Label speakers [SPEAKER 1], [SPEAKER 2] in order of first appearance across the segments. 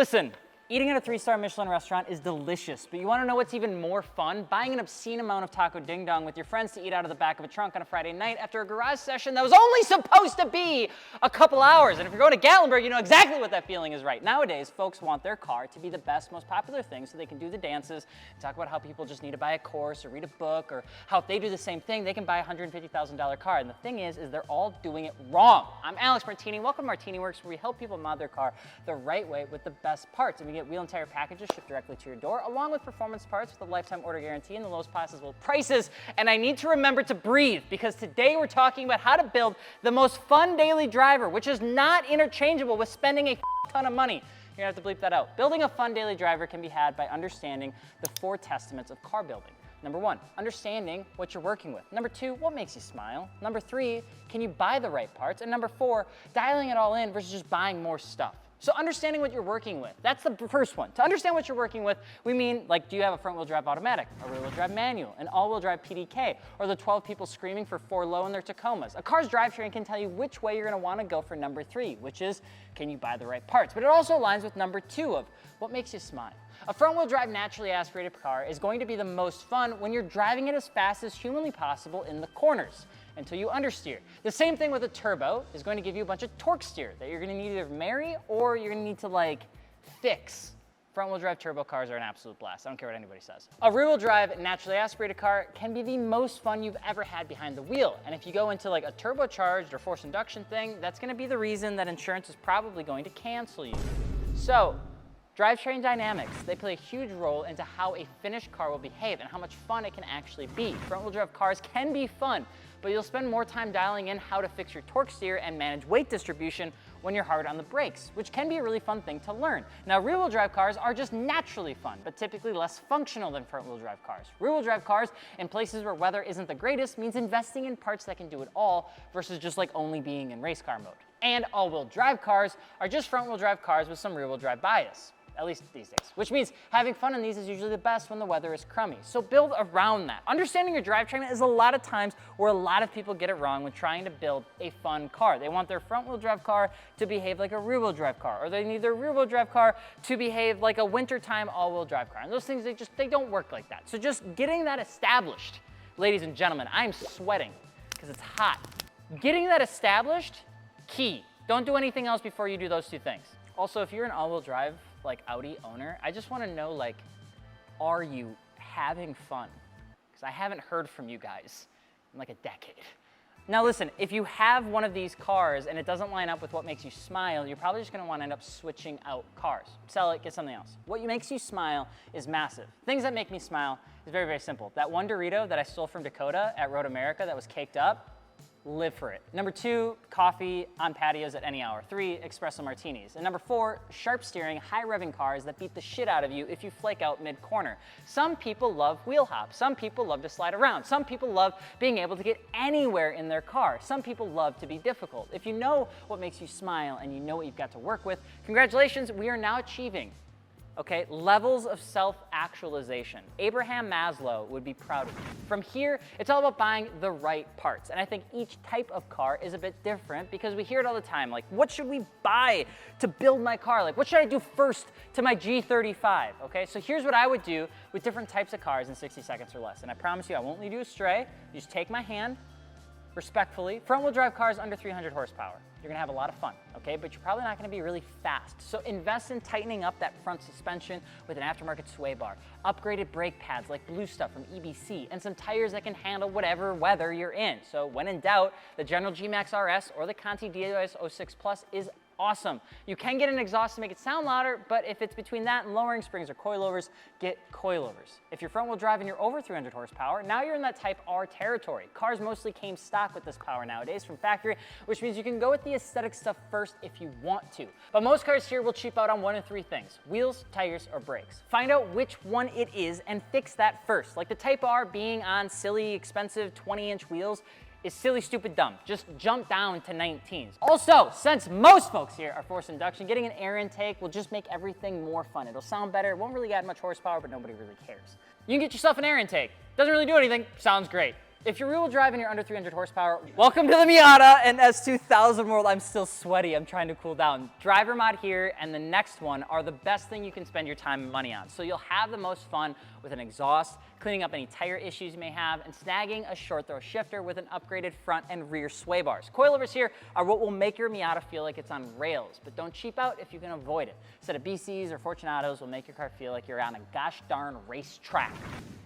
[SPEAKER 1] Listen, eating at a 3-star Michelin restaurant is delicious, but you want to know what's even more fun? Buying an obscene amount of taco ding dong with your friends to eat out of the back of a trunk on a Friday night after a garage session that was only supposed to be a couple hours. And if you're going to Gatlinburg, you know exactly what that feeling is right. Nowadays, folks want their car to be the best, most popular thing so they can do the dances, talk about how people just need to buy a course or read a book, or how if they do the same thing, they can buy a $150,000 car. And the thing is they're all doing it wrong. I'm Alex Martini. Welcome to Martini Works, where we help people mod their car the right way with the best parts. And we get wheel and tire packages shipped directly to your door, along with performance parts with a lifetime order guarantee and the lowest possible prices. And I need to remember to breathe, because today we're talking about how to build the most fun daily driver, which is not interchangeable with spending a ton of money. You're gonna have to bleep that out. Building a fun daily driver can be had by understanding the 4 testaments of car building. Number 1, understanding what you're working with. Number 2, what makes you smile. Number 3, can you buy the right parts? And number 4, dialing it all in versus just buying more stuff. So understanding what you're working with, that's the first one. To understand what you're working with, we mean, like, do you have a front-wheel drive automatic, a rear-wheel drive manual, an all-wheel drive PDK, or the 12 people screaming for 4 low in their Tacomas? A car's drivetrain can tell you which way you're gonna wanna go for number 3, which is, can you buy the right parts? But it also aligns with number 2 of what makes you smile. A front-wheel drive naturally aspirated car is going to be the most fun when you're driving it as fast as humanly possible in the corners until you understeer. The same thing with a turbo is going to give you a bunch of torque steer that you're gonna need to either marry or you're gonna need to like fix. Front-wheel drive turbo cars are an absolute blast. I don't care what anybody says. A rear-wheel drive naturally aspirated car can be the most fun you've ever had behind the wheel. And if you go into like a turbocharged or forced induction thing, that's gonna be the reason that insurance is probably going to cancel you. So, drivetrain dynamics, they play a huge role into how a finished car will behave and how much fun it can actually be. Front-wheel drive cars can be fun, but you'll spend more time dialing in how to fix your torque steer and manage weight distribution when you're hard on the brakes, which can be a really fun thing to learn. Now, rear-wheel drive cars are just naturally fun, but typically less functional than front-wheel drive cars. Rear-wheel drive cars in places where weather isn't the greatest means investing in parts that can do it all versus just like only being in race car mode. And all-wheel drive cars are just front-wheel drive cars with some rear-wheel drive bias. At least these days, which means having fun in these is usually the best when the weather is crummy. So build around that. Understanding your drivetrain is a lot of times where a lot of people get it wrong when trying to build a fun car. They want their front-wheel drive car to behave like a rear-wheel drive car, or they need their rear-wheel drive car to behave like a wintertime all-wheel drive car. And those things, they don't work like that. So just getting that established, ladies and gentlemen, I'm sweating because it's hot. Getting that established, key. Don't do anything else before you do those 2 things. Also, if you're an all-wheel drive like Audi owner, I just want to know, like, are you having fun? Because I haven't heard from you guys in like a decade. Now listen, if you have one of these cars and it doesn't line up with what makes you smile, you're probably just going to want to end up switching out cars. Sell it, get something else. What makes you smile is massive. Things that make me smile is very, very simple. That one Dorito that I stole from Dakota at Road America that was caked up, live for it. Number 2, coffee on patios at any hour. 3, espresso martinis. And number 4, sharp steering, high revving cars that beat the shit out of you if you flake out mid-corner. Some people love wheel hop. Some people love to slide around. Some people love being able to get anywhere in their car. Some people love to be difficult. If you know what makes you smile and you know what you've got to work with, congratulations, we are now achieving levels of self-actualization. Abraham Maslow would be proud of you. From here, it's all about buying the right parts. And I think each type of car is a bit different because we hear it all the time. Like, what should we buy to build my car? Like, what should I do first to my G35? Okay, so here's what I would do with different types of cars in 60 seconds or less. And I promise you, I won't lead you astray. You just take my hand, respectfully. Front-wheel drive cars under 300 horsepower. You're gonna have a lot of fun, okay? But you're probably not gonna be really fast. So invest in tightening up that front suspension with an aftermarket sway bar, upgraded brake pads like Blue Stuff from EBC, and some tires that can handle whatever weather you're in. So when in doubt, the General G-Max RS or the Conti DOS 06 Plus is awesome. You can get an exhaust to make it sound louder, but if it's between that and lowering springs or coilovers, get coilovers. If you're front-wheel drive and you're over 300 horsepower, now you're in that Type R territory. Cars mostly came stock with this power nowadays from factory, which means you can go with the aesthetic stuff first if you want to. But most cars here will cheap out on 1 of 3 things: wheels, tires, or brakes. Find out which one it is and fix that first. Like the Type R being on silly, expensive 20-inch wheels is silly, stupid, dumb. Just jump down to 19s. Also, since most folks here are forced induction, getting an air intake will just make everything more fun. It'll sound better, it won't really add much horsepower, but nobody really cares. You can get yourself an air intake. Doesn't really do anything, sounds great. If you're rear-wheel drive and you're under 300 horsepower, welcome to the Miata and S2000 world. I'm still sweaty, I'm trying to cool down. Driver mod here and the next one are the best thing you can spend your time and money on. So you'll have the most fun with an exhaust, cleaning up any tire issues you may have, and snagging a short throw shifter with an upgraded front and rear sway bars. Coilovers here are what will make your Miata feel like it's on rails, but don't cheap out if you can avoid it. A set of BCs or Fortunatos will make your car feel like you're on a gosh darn racetrack.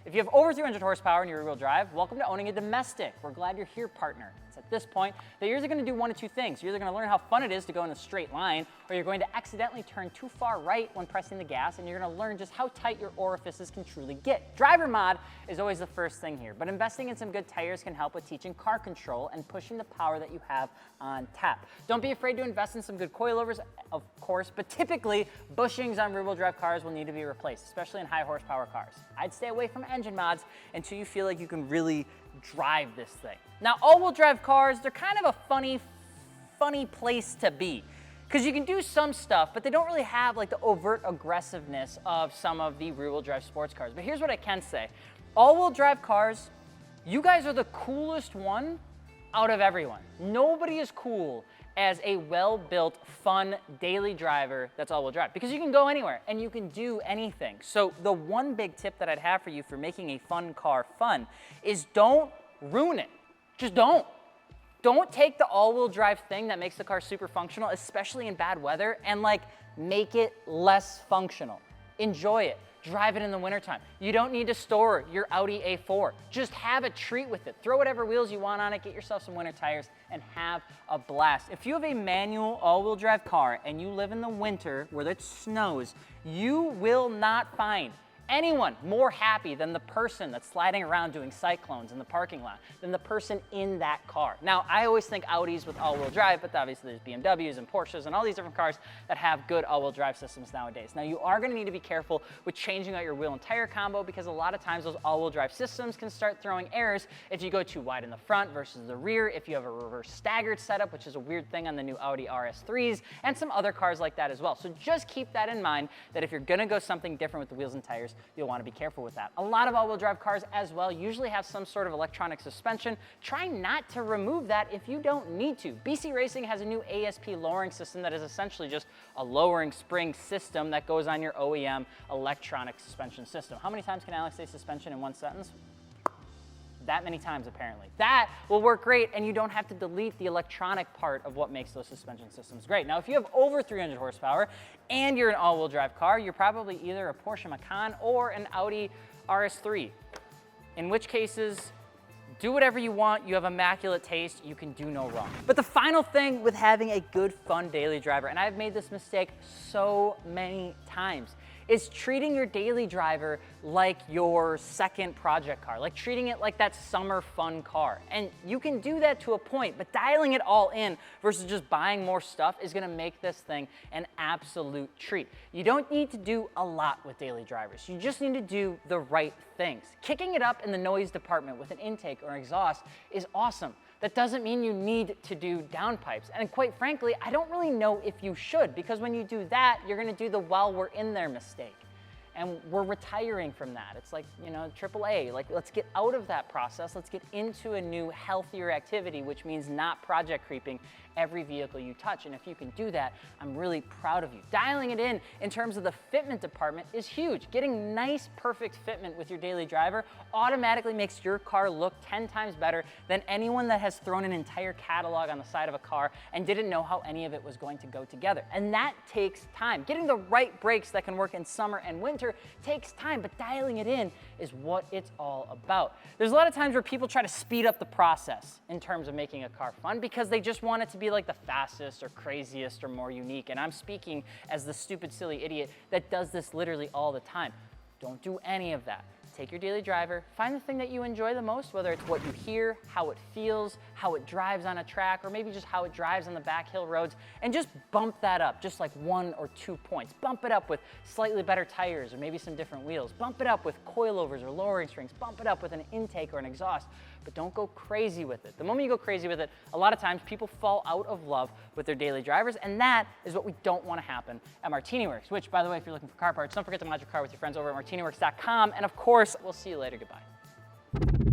[SPEAKER 1] If you have over 300 horsepower and you're rear-wheel drive, welcome to owning a domestic. We're glad you're here, partner. It's at this point that you're either going to do one of two things. You're either going to learn how fun it is to go in a straight line, or you're going to accidentally turn too far right when pressing the gas, and you're going to learn just how tight your orifices can truly get. Driver mod is always the first thing here, but investing in some good tires can help with teaching car control and pushing the power that you have on tap. Don't be afraid to invest in some good coilovers, of course, but typically bushings on rear-wheel drive cars will need to be replaced, especially in high horsepower cars. I'd stay away from engine mods until you feel like you can really drive this thing. Now, all-wheel drive cars, they're kind of a funny place to be, because you can do some stuff, but they don't really have like the overt aggressiveness of some of the rear-wheel drive sports cars. But here's what I can say. All-wheel drive cars, you guys are the coolest one out of everyone. Nobody is cool as a well-built, fun daily driver that's all-wheel drive, because you can go anywhere and you can do anything. So the one big tip that I'd have for you for making a fun car fun is don't ruin it. Just don't. Don't take the all-wheel drive thing that makes the car super functional, especially in bad weather, and like make it less functional. Enjoy it. Drive it in the wintertime. You don't need to store your Audi A4. Just have a treat with it. Throw whatever wheels you want on it, get yourself some winter tires, and have a blast. If you have a manual all-wheel drive car and you live in the winter where it snows, you will not find anyone more happy than the person that's sliding around doing cyclones in the parking lot, than the person in that car. Now, I always think Audis with all-wheel drive, but obviously there's BMWs and Porsches and all these different cars that have good all-wheel drive systems nowadays. Now, you are gonna need to be careful with changing out your wheel and tire combo, because a lot of times those all-wheel drive systems can start throwing errors if you go too wide in the front versus the rear, if you have a reverse staggered setup, which is a weird thing on the new Audi RS3s, and some other cars like that as well. So just keep that in mind, that if you're gonna go something different with the wheels and tires, you'll want to be careful with that. A lot of all-wheel drive cars as well usually have some sort of electronic suspension. Try not to remove that if you don't need to. BC Racing has a new ASP lowering system that is essentially just a lowering spring system that goes on your OEM electronic suspension system. How many times can Alex say suspension in one sentence? That many times, apparently. That will work great, and you don't have to delete the electronic part of what makes those suspension systems great. Now, if you have over 300 horsepower and you're an all-wheel drive car, you're probably either a Porsche Macan or an Audi RS3, in which cases, do whatever you want, you have immaculate taste, you can do no wrong. But the final thing with having a good, fun daily driver, and I've made this mistake so many times, is treating your daily driver like your second project car, like treating it like that summer fun car. And you can do that to a point, but dialing it all in versus just buying more stuff is gonna make this thing an absolute treat. You don't need to do a lot with daily drivers. You just need to do the right things. Kicking it up in the noise department with an intake or exhaust is awesome. That doesn't mean you need to do downpipes. And quite frankly, I don't really know if you should, because when you do that, you're gonna do the while we're in there mistake. And we're retiring from that. It's like, you know, AAA, like let's get out of that process. Let's get into a new, healthier activity, which means not project creeping every vehicle you touch. And if you can do that, I'm really proud of you. Dialing it in terms of the fitment department is huge. Getting nice, perfect fitment with your daily driver automatically makes your car look 10 times better than anyone that has thrown an entire catalog on the side of a car and didn't know how any of it was going to go together. And that takes time. Getting the right brakes that can work in summer and winter takes time, but dialing it in is what it's all about. There's a lot of times where people try to speed up the process in terms of making a car fun because they just want it to be like the fastest or craziest or more unique. And I'm speaking as the stupid, silly idiot that does this literally all the time. Don't do any of that. Take your daily driver, find the thing that you enjoy the most, whether it's what you hear, how it feels, how it drives on a track, or maybe just how it drives on the back hill roads, and just bump that up, just like 1 or 2 points. Bump it up with slightly better tires or maybe some different wheels. Bump it up with coilovers or lowering strings. Bump it up with an intake or an exhaust, but don't go crazy with it. The moment you go crazy with it, a lot of times people fall out of love with their daily drivers, and that is what we don't want to happen at Martini Works, which, by the way, if you're looking for car parts, don't forget to mod your car with your friends over at martiniworks.com, and of course, we'll see you later. Goodbye.